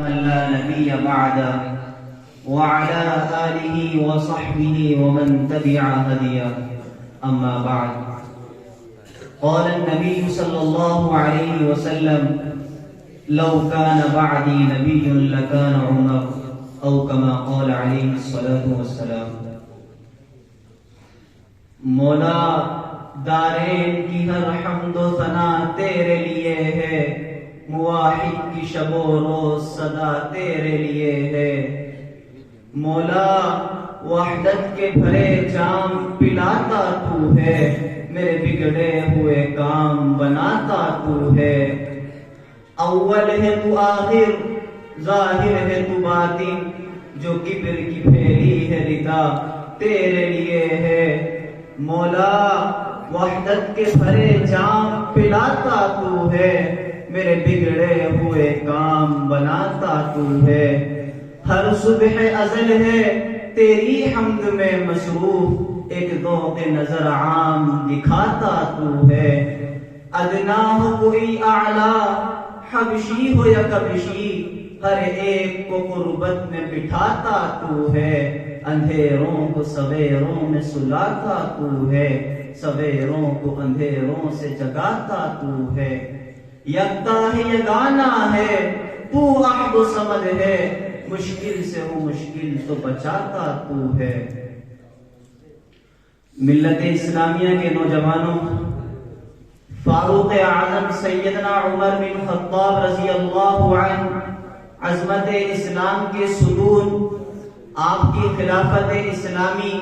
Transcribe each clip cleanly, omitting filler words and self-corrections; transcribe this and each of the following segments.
من لا نبي بعده وعلى آله وصحبه ومن تبع هديه أما بعد. قال النبي صلى الله عليه وسلم: لو كان بعدي نبي لكان عمر، او كما قال عليه الصلاة والسلام. مولا دارین کی ہر حمد و ثنا تیرے لیے ہے، مواحد کی شب و روز صدا تیرے لیے ہے. مولا وحدت کے بھرے جام پلاتا تو ہے، میرے بگڑے ہوئے کام بناتا تو ہے. اول ہے تو آخر، ظاہر ہے تو باطن، جو کبر کی پھیلی ہے ردا تیرے لیے ہے. مولا وحدت کے بھرے جام پلاتا تو ہے، میرے بگڑے ہوئے کام بناتا تو ہے. ہر صبح ازل ہے تیری حمد میں مصروف، ایک ذوق نظر عام دکھاتا تو ہے. ادنا ہو کوئی اعلیٰ، حبشی ہو یا کبشی، ہر ایک کو قربت میں بٹھاتا تو ہے. اندھیروں کو سویروں میں سلاتا تو ہے، سویروں کو اندھیروں سے جگاتا تو ہے. یکتا ہے یگانا ہے تو احد و صمد ہے، مشکل سے ہو مشکل تو بچاتا تو ہے. ملت اسلامیہ کے نوجوانوں، فاروق اعظم سیدنا عمر بن خطاب رضی اللہ عنہ عظمت اسلام کے ستون، آپ کی خلافت اسلامی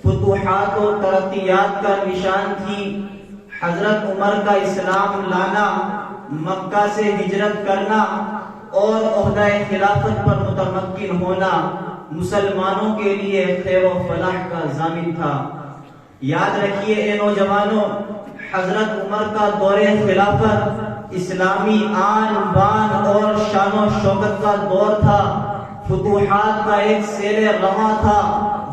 فتوحات و ترقیات کا نشان تھی. حضرت عمر کا اسلام لانا، مکہ سے ہجرت کرنا اور عہدہ خلافت پر متمکن ہونا مسلمانوں کے لیے خیر و فلاح کا ضامن تھا. یاد رکھیے اے نوجوانوں، حضرت عمر کا دور خلافت اسلامی آن بان اور شان و شوکت کا دور تھا. فتوحات کا ایک سیل رواں تھا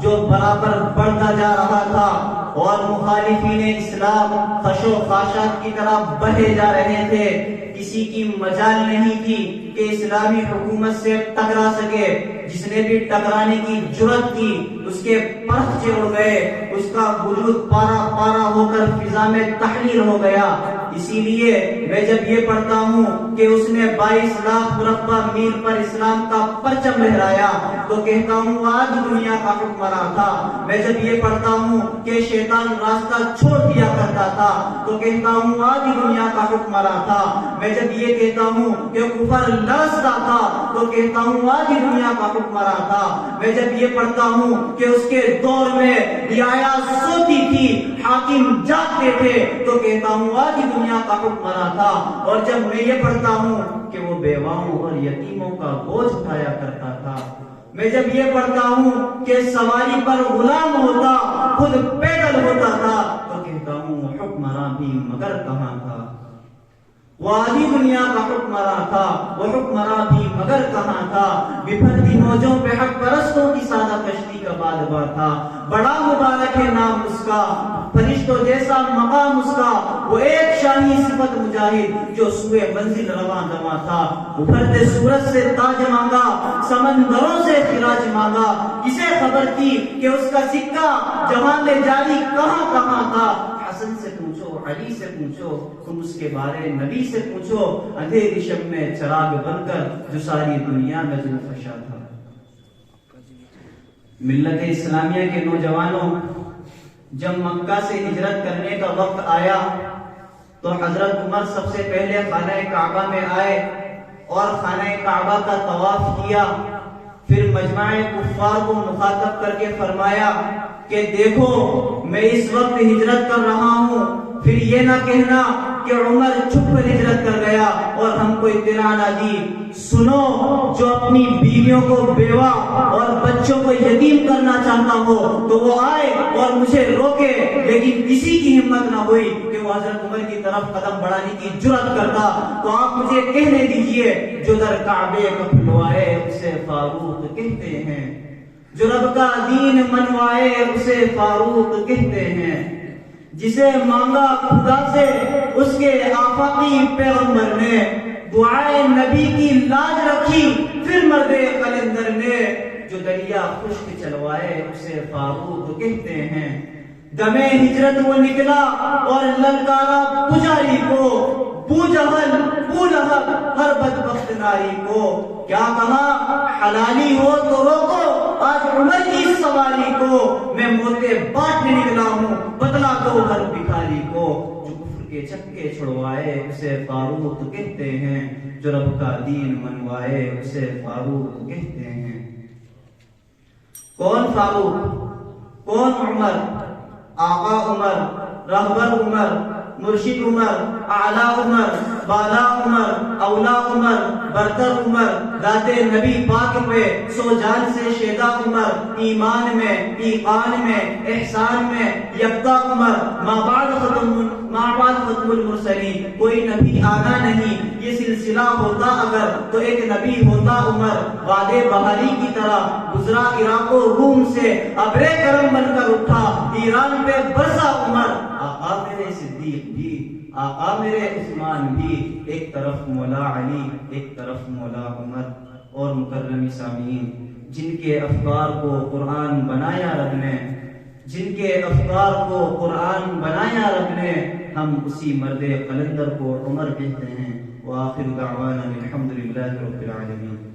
جو برابر بڑھتا جا رہا تھا، اور مخالفین اسلام خش و خاشاک کی طرح بہے جا رہے تھے. کسی کی مجال نہیں تھی کہ اسلامی حکومت سے ٹکرا سکے. جس نے بھی ٹکرانے کی جرت کی اس کے پرخچے اڑ گئے، اس کا وجود پارا پارا ہو کر فضا میں تحلیل ہو گیا. اسی لیے میں جب یہ پڑھتا ہوں کہ اس نے 22 لاکھ مربع میل پر اسلام کا پرچم لہرایا تو کہتا ہوں آج دنیا کا حکمراں تھا. میں جب یہ پڑھتا ہوں کہ شیطان راستہ چھوڑ دیا کرتا تھا تو کہتا ہوں آج دنیا کا حکمراں تھا. میں جب یہ کہتا ہوں کہ کفر لرزتا تھا تو کہتا ہوں آج دنیا کا حکمراں تھا. میں جب یہ پڑھتا ہوں کہ اس کے دور میں رعایا سوتی تھی، حاکم جاگتے تھے تو کہتا ہوں آج دنیا کا حکمراں تھا. اور جب میں یہ پڑھتا ہوں کہ وہ بیواؤں اور یتیموں کا بوجھ اٹھایا کرتا تھا، میں جب یہ پڑھتا ہوں کہ سواری پر غلام ہوتا خود پیدل ہوتا تھا تو کہتا ہوں حکمراں بھی مگر کہاں تھا. وہ آدھی دنیا کا حکمراں تھا، وہ حکمراں بھی مگر کہاں تھا. بپھرتی موجوں پہ حق پرستوں کی سادہ کشتی کا بادباں تھا. بڑا مبارک ہے نام اس کا، فرشتوں جیسا مقام اس کا. وہ ایک شاہی صفت مجاہد جو سوئے منزل رواں دواں تھا. ابھرتے سورج سے تاج مانگا، سمندروں سے خراج مانگا. کسے خبر تھی کہ اس کا سکہ جہاں میں جاری کہاں کہاں تھا. حسن سے پوچھو، علی سے پوچھو، تم اس کے بارے نبی سے پوچھو. اندھیری شب میں چراغ بن کر جو ساری دنیا میں ظلم فشا تھا. ملت اسلامیہ کے نوجوانوں، جب مکہ سے ہجرت کرنے کا وقت آیا تو حضرت عمر سب سے پہلے خانہ کعبہ میں آئے اور خانہ کعبہ کا طواف کیا. پھر مجمع کفار کو مخاطب کر کے فرمایا کہ دیکھو میں اس وقت ہجرت کر رہا ہوں، پھر یہ نہ کہنا کہ عمر چھپ کر ہجرت کر گیا اور ہم کو اطلاع نہ دی. سنو، جو اپنی بیویوں کو بیوہ اور بچوں کو یتیم کرنا چاہتا ہو تو وہ آئے اور مجھے روکے. لیکن کسی کی ہمت نہ ہوئی کہ وہ حضرت عمر کی طرف قدم بڑھانے کی جرات کرتا. تو آپ مجھے کہنے دیجئے، جو در کعبے کو کھلوائے اسے فاروق کہتے ہیں، جو رب کا دین منوائے اسے فاروق کہتے ہیں. جسے مانگا خدا سے اس کے آفاقی پیغمبر نے، دعائے نبی کی لاج رکھی، پھر مرد قلندر نے جو دریا خشک چلوائے اسے فاروق کہتے ہیں۔ دم ہجرت وہ نکلا اور للکارا پجاری کو، بو جہل بو لہب ہر بدبخت ناری کو، کیا کہا حلالی ہو تو روکو آج عمر کی سواری کو، میں موتے بانٹنے نکلا ہوں بتلا دو ہر بھکاری کو، جو کفر کے چکے چھڑوائے اسے فاروق کہتے ہیں، جو رب کا دین منوائے اسے فاروق کہتے ہیں۔ کون فاروق، کون عمر؟ آقا عمر، رہبر عمر، مرشد عمر، اعلی عمر، بالا عمر، اولا عمر، برتر عمر، ذات نبی پاک پہ سو جان سے شیدا عمر، ایمان میں، ایقان میں، احسان میں یکتا عمر، ما بعد ختم المرسلین، کوئی نبی آنا نہیں، یہ سلسلہ ہوتا اگر تو ایک نبی ہوتا عمر، وعدے بہاری کی طرح گزرا عراق و روم سے، ابر کرم بن کر اٹھا ایران پہ برسا عمر، آقا میرے صدیق بھی، آقا میرے عثمان بھی، ایک طرف مولا علی ایک طرف مولا عمر۔ اور مکرم سامعین، جن کے افکار کو قرآن بنایا رب نے، جن کے افکار کو قرآن بنایا رب نے، ہم اسی مرد قلندر کو عمر کہتے ہیں۔ وآخر دعوانا الحمدللہ رب العالمین۔